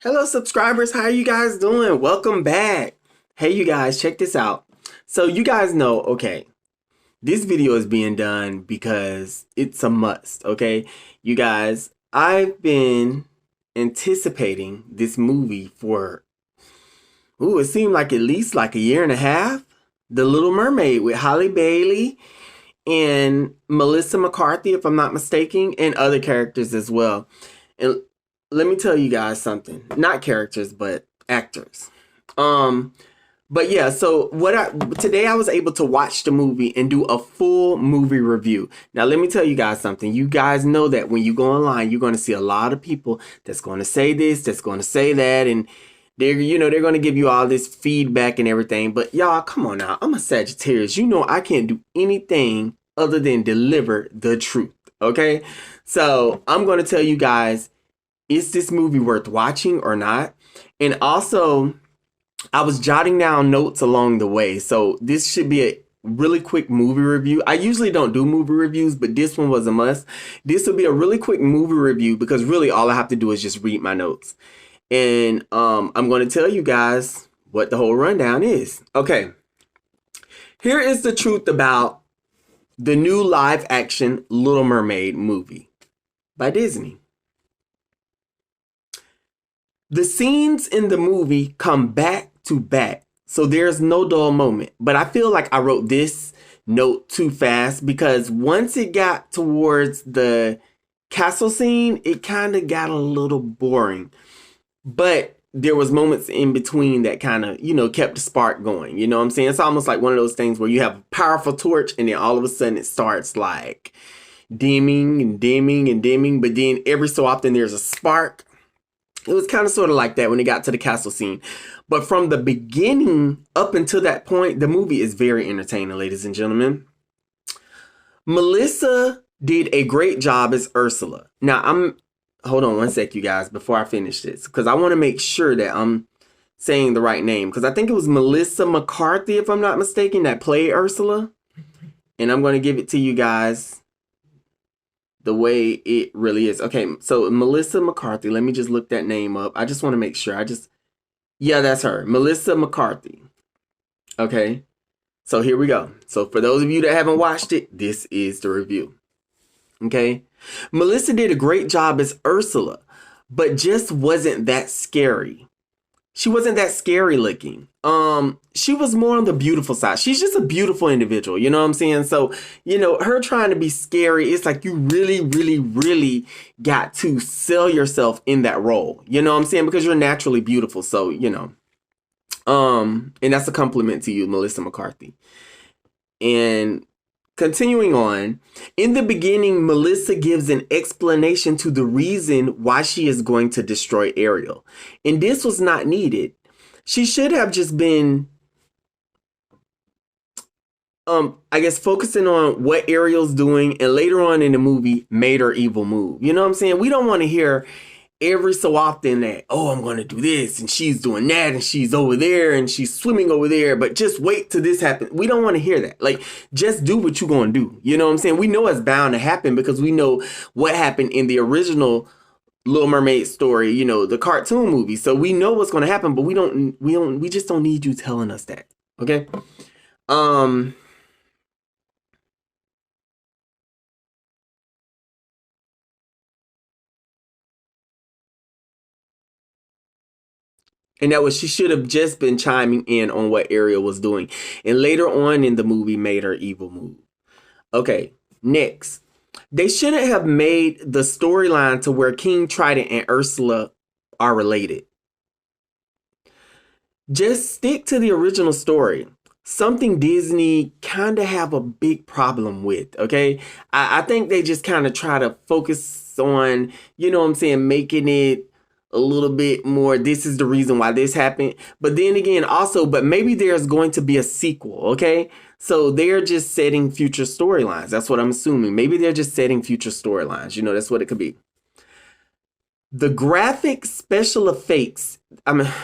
Hello, subscribers. How are you guys doing? Welcome back. Hey, you guys, check this out. So you guys know, okay, this video is being done because it's a must, okay? You guys, I've been anticipating this movie for, it seemed like at least like a year and a half. The Little Mermaid with Halle Bailey and Melissa McCarthy, if I'm not mistaken, and other characters as well. And let me tell you guys something. Not characters, but actors. But yeah, so today I was able to watch the movie and do a full movie review. Now let me tell you guys something. You guys know that when you go online, you're going to see a lot of people that's going to say this, that's going to say that, and they're going to give you all this feedback and everything. But y'all, come on now. I'm a Sagittarius. You know I can't do anything other than deliver the truth. Okay? So I'm going to tell you guys, is this movie worth watching or not? And also, I was jotting down notes along the way. So this should be a really quick movie review. I usually don't do movie reviews, but this one was a must. This will be a really quick movie review because really all I have to do is just read my notes. And I'm going to tell you guys what the whole rundown is. Okay. Here is the truth about the new live action Little Mermaid movie by Disney. The scenes in the movie come back to back, so there's no dull moment. But I feel like I wrote this note too fast because once it got towards the castle scene, it kind of got a little boring. But there was moments in between that kind of, kept the spark going. You know what I'm saying? It's almost like one of those things where you have a powerful torch and then all of a sudden it starts like dimming and dimming and dimming. But then every so often there's a spark. It was kind of sort of like that when it got to the castle scene. But from the beginning up until that point, the movie is very entertaining, ladies and gentlemen. Melissa did a great job as Ursula. Now, hold on one sec, you guys, before I finish this, because I want to make sure that I'm saying the right name, because I think it was Melissa McCarthy, if I'm not mistaken, that played Ursula. And I'm going to give it to you guys the way it really is. Okay, so Melissa McCarthy, let me just look that name up. I just want to make sure. Yeah, that's her. Melissa McCarthy. Okay, so here we go. So for those of you that haven't watched it, this is the review. Okay, Melissa did a great job as Ursula, but just wasn't that scary. She wasn't that scary looking. She was more on the beautiful side. She's just a beautiful individual, you know what I'm saying? So, her trying to be scary, it's like you really, really, really got to sell yourself in that role. You know what I'm saying? Because you're naturally beautiful. So, and that's a compliment to you, Melissa McCarthy. And continuing on, in the beginning, Melissa gives an explanation to the reason why she is going to destroy Ariel. And this was not needed. She should have just been, focusing on what Ariel's doing, and later on in the movie, made her evil move. You know what I'm saying? We don't want to hear every so often that, oh, I'm going to do this, and she's doing that, and she's over there, and she's swimming over there, but just wait till this happens. We don't want to hear that. Like, just do what you're going to do. You know what I'm saying? We know it's bound to happen because we know what happened in the original Little Mermaid story, the cartoon movie. So we know what's going to happen, but we just don't need you telling us that. Okay? And that was, she should have just been chiming in on what Ariel was doing. And later on in the movie, made her evil move. Okay, next. They shouldn't have made the storyline to where King Trident and Ursula are related. Just stick to the original story. Something Disney kind of have a big problem with, okay? I think they just kind of try to focus on, making it a little bit more, this is the reason why this happened. But then again, also, but maybe there's going to be a sequel, okay? So they're just setting future storylines. That's what I'm assuming. Maybe they're just setting future storylines. That's what it could be. The graphic special effects, the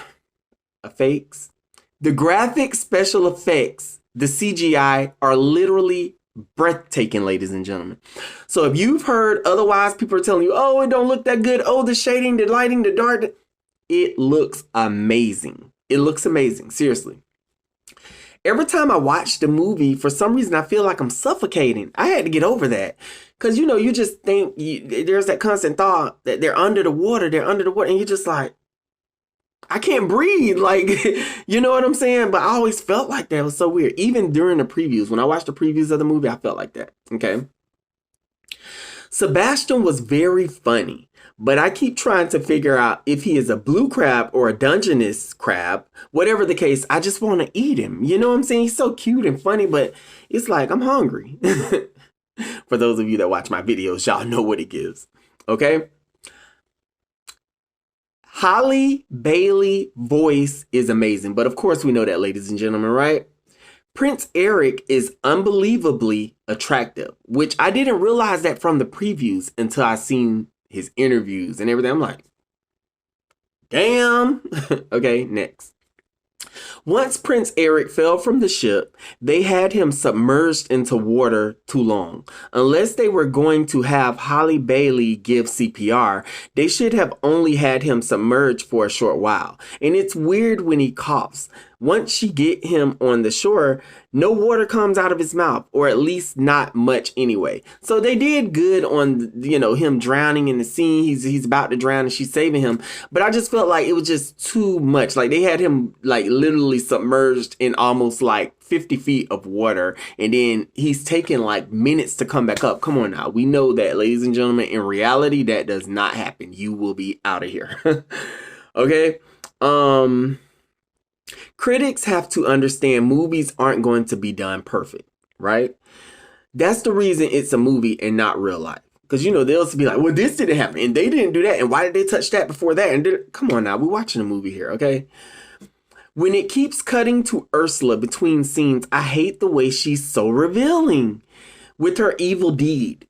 graphic special effects, the CGI are literally breathtaking, ladies and gentlemen. So if you've heard otherwise, people are telling you, oh, it don't look that good. Oh, the shading, the lighting, the dark. It looks amazing. It looks amazing, seriously. Every time I watch the movie, for some reason, I feel like I'm suffocating. I had to get over that. Because, you just think, there's that constant thought that they're under the water, and you're just like, I can't breathe. Like, you know what I'm saying? But I always felt like that. It was so weird. Even during the previews, when I watched the previews of the movie, I felt like that. Okay. Sebastian was very funny, but I keep trying to figure out if he is a blue crab or a Dungeness crab. Whatever the case, I just want to eat him. You know what I'm saying? He's so cute and funny, but it's like, I'm hungry. For those of you that watch my videos, y'all know what it gives. Okay? Halle Bailey voice is amazing, but of course we know that, ladies and gentlemen, right? Prince Eric is unbelievably attractive, which I didn't realize that from the previews until I seen his interviews and everything. I'm like, damn. Okay, next. Once Prince Eric fell from the ship, they had him submerged into water too long. Unless they were going to have Halle Bailey give CPR, they should have only had him submerged for a short while. And it's weird when he coughs. Once you get him on the shore, no water comes out of his mouth, or at least not much anyway. So they did good on, him drowning in the scene. He's about to drown and she's saving him. But I just felt like it was just too much. Like they had him like literally submerged in almost like 50 feet of water. And then he's taking like minutes to come back up. Come on now. We know that, ladies and gentlemen, in reality, that does not happen. You will be out of here. Okay. Critics have to understand movies aren't going to be done perfect, right? That's the reason it's a movie and not real life. Because, they'll be like, well, this didn't happen and they didn't do that. And why did they touch that before that? And come on now, we're watching a movie here, okay? When it keeps cutting to Ursula between scenes, I hate the way she's so revealing with her evil deed.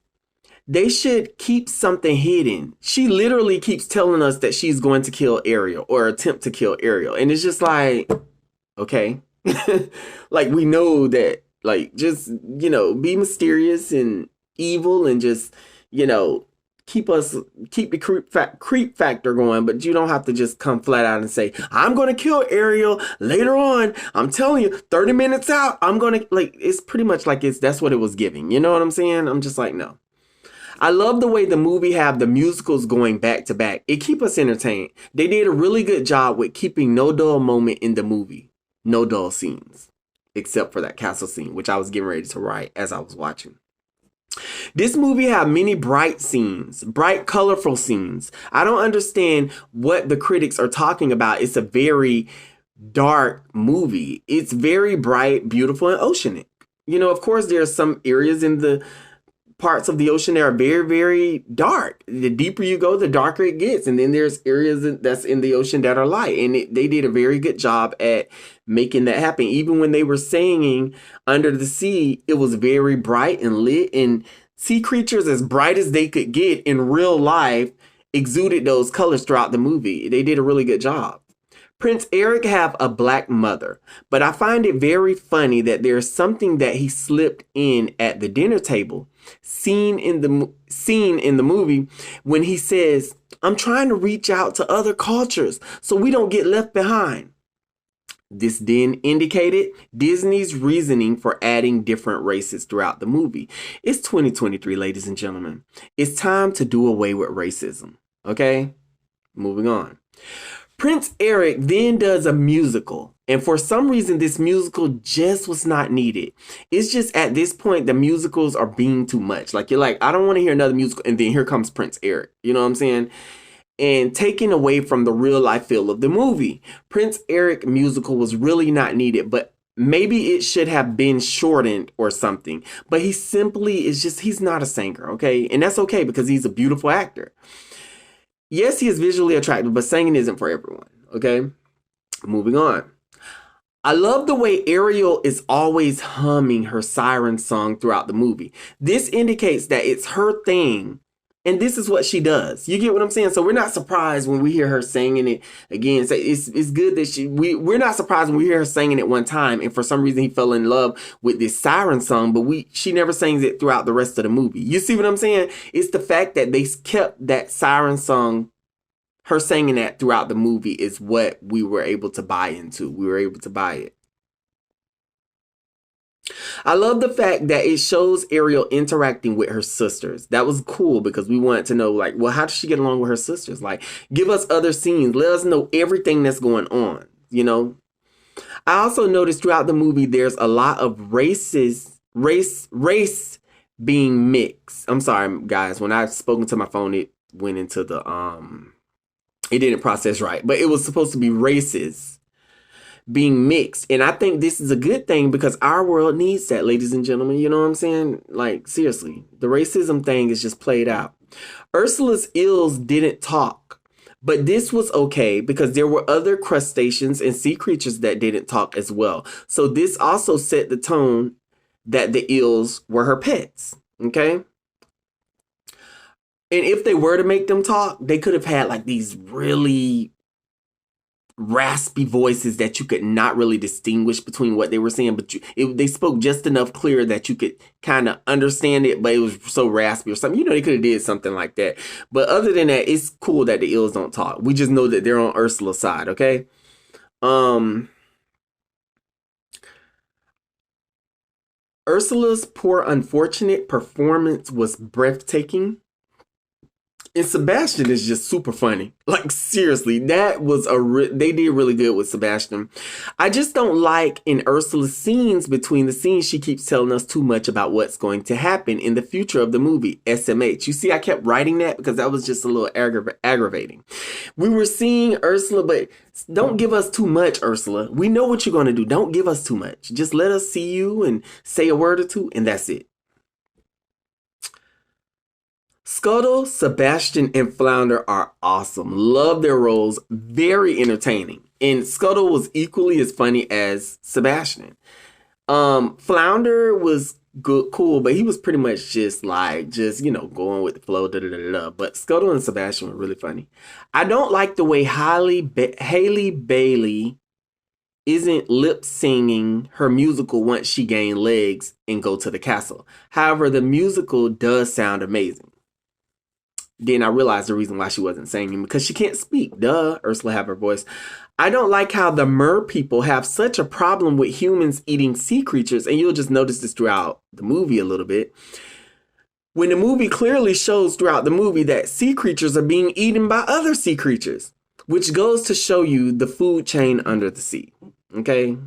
They should keep something hidden. She literally keeps telling us that she's going to kill Ariel or attempt to kill Ariel. And it's just like, okay. Like we know that, like, just, be mysterious and evil and just, keep the creep factor going, but you don't have to just come flat out and say, I'm going to kill Ariel later on. I'm telling you, 30 minutes out, I'm going to, like, it's pretty much like that's what it was giving. You know what I'm saying? I'm just like, no. I love the way the movie have the musicals going back to back. It keep us entertained. They did a really good job with keeping no dull moment in the movie. No dull scenes. Except for that castle scene, which I was getting ready to write as I was watching. This movie had many bright scenes, bright, colorful scenes. I don't understand what the critics are talking about. It's a very dark movie. It's very bright, beautiful, and oceanic. Of course, there are some areas in the parts of the ocean that are very, very dark. The deeper you go, the darker it gets. And then there's areas that's in the ocean that are light. And they did a very good job at making that happen. Even when they were singing Under the Sea, it was very bright and lit. And sea creatures, as bright as they could get in real life, exuded those colors throughout the movie. They did a really good job. Prince Eric have a black mother, but I find it very funny that there's something that he slipped in at the dinner table, seen in the movie when he says, I'm trying to reach out to other cultures so we don't get left behind. This then indicated Disney's reasoning for adding different races throughout the movie. It's 2023, ladies and gentlemen. It's time to do away with racism. Okay? Moving on. Prince Eric then does a musical, and for some reason this musical just was not needed. It's just at this point the musicals are being too much. Like, you're like, I don't want to hear another musical, and then here comes Prince Eric. You know what I'm saying? And taking away from the real life feel of the movie. Prince Eric musical was really not needed, but maybe it should have been shortened or something. But he simply is just, he's not a singer, okay? And that's okay because he's a beautiful actor. Yes, he is visually attractive, but singing isn't for everyone, okay? Moving on. I love the way Ariel is always humming her siren song throughout the movie. This indicates that it's her thing, and this is what she does. You get what I'm saying? So we're not surprised when we hear her singing it again. So it's good that we're not surprised when we hear her singing it one time, and for some reason he fell in love with this siren song, but she never sings it throughout the rest of the movie. You see what I'm saying? It's the fact that they kept that siren song her saying that throughout the movie is what we were able to buy into. We were able to buy it. I love the fact that it shows Ariel interacting with her sisters. That was cool because we wanted to know, like, well, how does she get along with her sisters? Like, give us other scenes. Let us know everything that's going on, you know? I also noticed throughout the movie there's a lot of race being mixed. I'm sorry, guys. When I spoke into my phone, it went into the it didn't process right. But it was supposed to be races being mixed. And I think this is a good thing because our world needs that, ladies and gentlemen. You know what I'm saying? Like, seriously, the racism thing is just played out. Ursula's eels didn't talk, but this was okay because there were other crustaceans and sea creatures that didn't talk as well. So this also set the tone that the eels were her pets. Okay? And if they were to make them talk, they could have had like these really raspy voices that you could not really distinguish between what they were saying, but they spoke just enough clear that you could kind of understand it, but it was so raspy or something. You know, they could have did something like that. But other than that, it's cool that the eels don't talk. We just know that they're on Ursula's side, okay? Ursula's poor unfortunate performance was breathtaking. And Sebastian is just super funny. Like, seriously, that was they did really good with Sebastian. I just don't like in Ursula's scenes, between the scenes, she keeps telling us too much about what's going to happen in the future of the movie, SMH. You see, I kept writing that because that was just a little aggravating. We were seeing Ursula, but don't give us too much, Ursula. We know what you're going to do. Don't give us too much. Just let us see you and say a word or two, and that's it. Scuttle, Sebastian, and Flounder are awesome. Love their roles. Very entertaining. And Scuttle was equally as funny as Sebastian. Flounder was good, cool, but he was pretty much just going with the flow. But Scuttle and Sebastian were really funny. I don't like the way Hailey Bailey isn't lip singing her musical once she gained legs and go to the castle. However, the musical does sound amazing. Then I realized the reason why she wasn't singing, because she can't speak. Duh, Ursula have her voice. I don't like how the mer people have such a problem with humans eating sea creatures, and you'll just notice this throughout the movie a little bit. When the movie clearly shows throughout the movie that sea creatures are being eaten by other sea creatures, which goes to show you the food chain under the sea. Okay?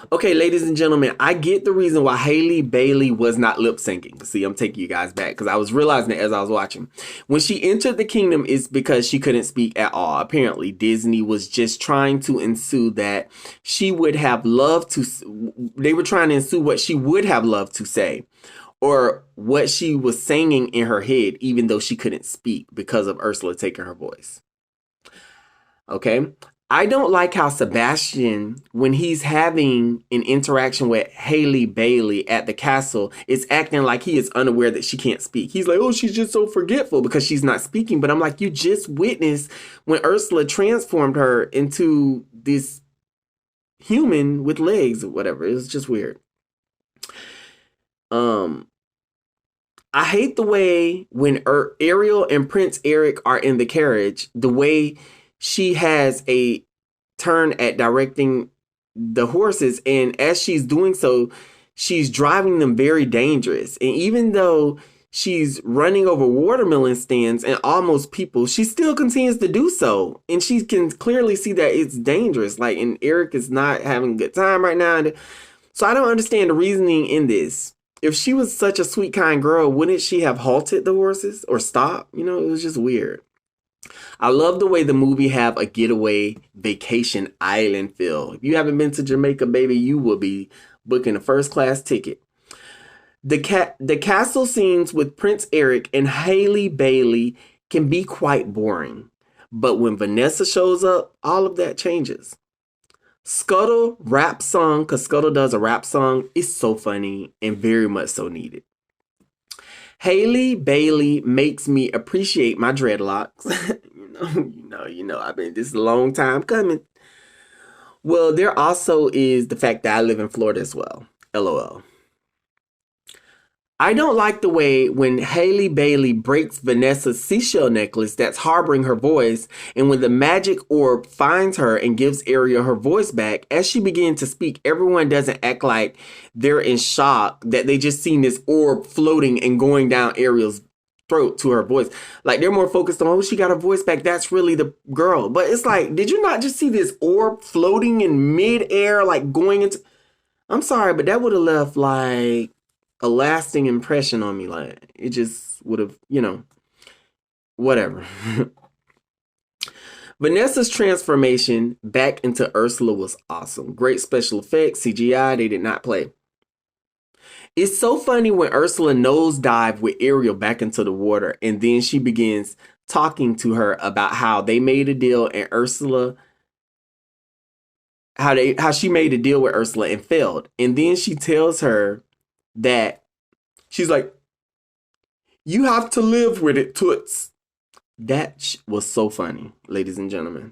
Okay, ladies and gentlemen, I get the reason why Hailey Bailey was not lip syncing. See, I'm taking you guys back because I was realizing it as I was watching. When she entered the kingdom, it's because she couldn't speak at all. Apparently, Disney was just trying to ensue that she would have loved to. They were trying to ensue what she would have loved to say, or what she was singing in her head, even though she couldn't speak because of Ursula taking her voice. Okay. I don't like how Sebastian, when he's having an interaction with Hailey Bailey at the castle, is acting like he is unaware that she can't speak. He's like, oh, she's just so forgetful because she's not speaking. But I'm like, you just witnessed when Ursula transformed her into this human with legs or whatever. It was just weird. I hate the way when Ariel and Prince Eric are in the carriage, the way she has a turn at directing the horses, and as she's doing so, she's driving them very dangerous. And even though she's running over watermelon stands and almost people, she still continues to do so. And she can clearly see that it's dangerous. Like, and Eric is not having a good time right now. So I don't understand the reasoning in this. If she was such a sweet, kind girl, wouldn't she have halted the horses or stopped? You know, it was just weird. I love the way the movie have a getaway vacation island feel. If you haven't been to Jamaica, baby, you will be booking a first class ticket. The castle scenes with Prince Eric and Hailey Bailey can be quite boring. But when Vanessa shows up, all of that changes. Scuttle rap song, because Scuttle does a rap song, is so funny and very much so needed. Hailey Bailey makes me appreciate my dreadlocks. you know, I mean, this is a long time coming. Well, there also is the fact that I live in Florida as well. LOL. I don't like the way when Haley Bailey breaks Vanessa's seashell necklace that's harboring her voice, and when the magic orb finds her and gives Ariel her voice back, as she begins to speak, everyone doesn't act like they're in shock that they just seen this orb floating and going down Ariel's throat to her voice. Like they're more focused on, oh, she got her voice back. That's really the girl. But it's like, did you not just see this orb floating in midair, like going into... I'm sorry, but that would have left like a lasting impression on me. Like it just would have, whatever. Vanessa's transformation back into Ursula was awesome. Great special effects, CGI, they did not play. It's so funny when Ursula nosedive with Ariel back into the water, and then she begins talking to her about how they made a deal and Ursula, how she made a deal with Ursula and failed. And then she tells her that she's like, you have to live with it, Toots. That was so funny, ladies and gentlemen.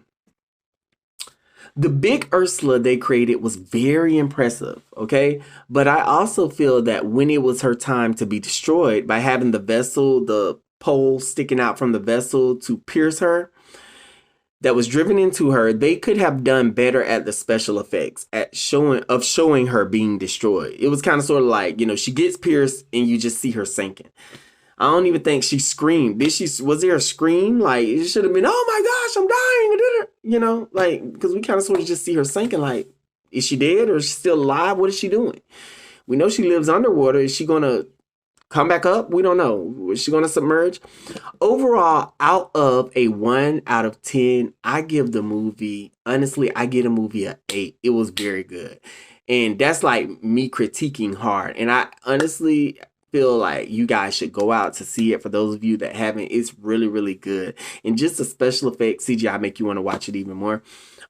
The big Ursula they created was very impressive, okay? But I also feel that when it was her time to be destroyed, by having the vessel, the pole sticking out from the vessel to pierce her, that was driven into her, they could have done better at the special effects, at showing her being destroyed. It was kind of sort of like, she gets pierced and you just see her sinking. I don't even think she screamed. Was there a scream? Like, it should have been, oh my gosh, I'm dying. Like, because we kind of sort of just see her sinking. Like, is she dead or is she still alive? What is she doing? We know she lives underwater. Is she going to come back up? We don't know. Is she going to submerge? Overall, out of a 1 out of 10, I give the movie, honestly, I give the movie an 8. It was very good. And that's like me critiquing hard. And I honestly feel like you guys should go out to see it. For those of you that haven't, it's really, really good. And just the special effects, CGI, make you want to watch it even more.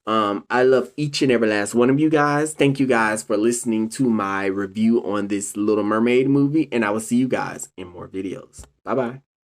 I love each and every last one of you guys. Thank you guys for listening to my review on this Little Mermaid movie. And I will see you guys in more videos. Bye-bye.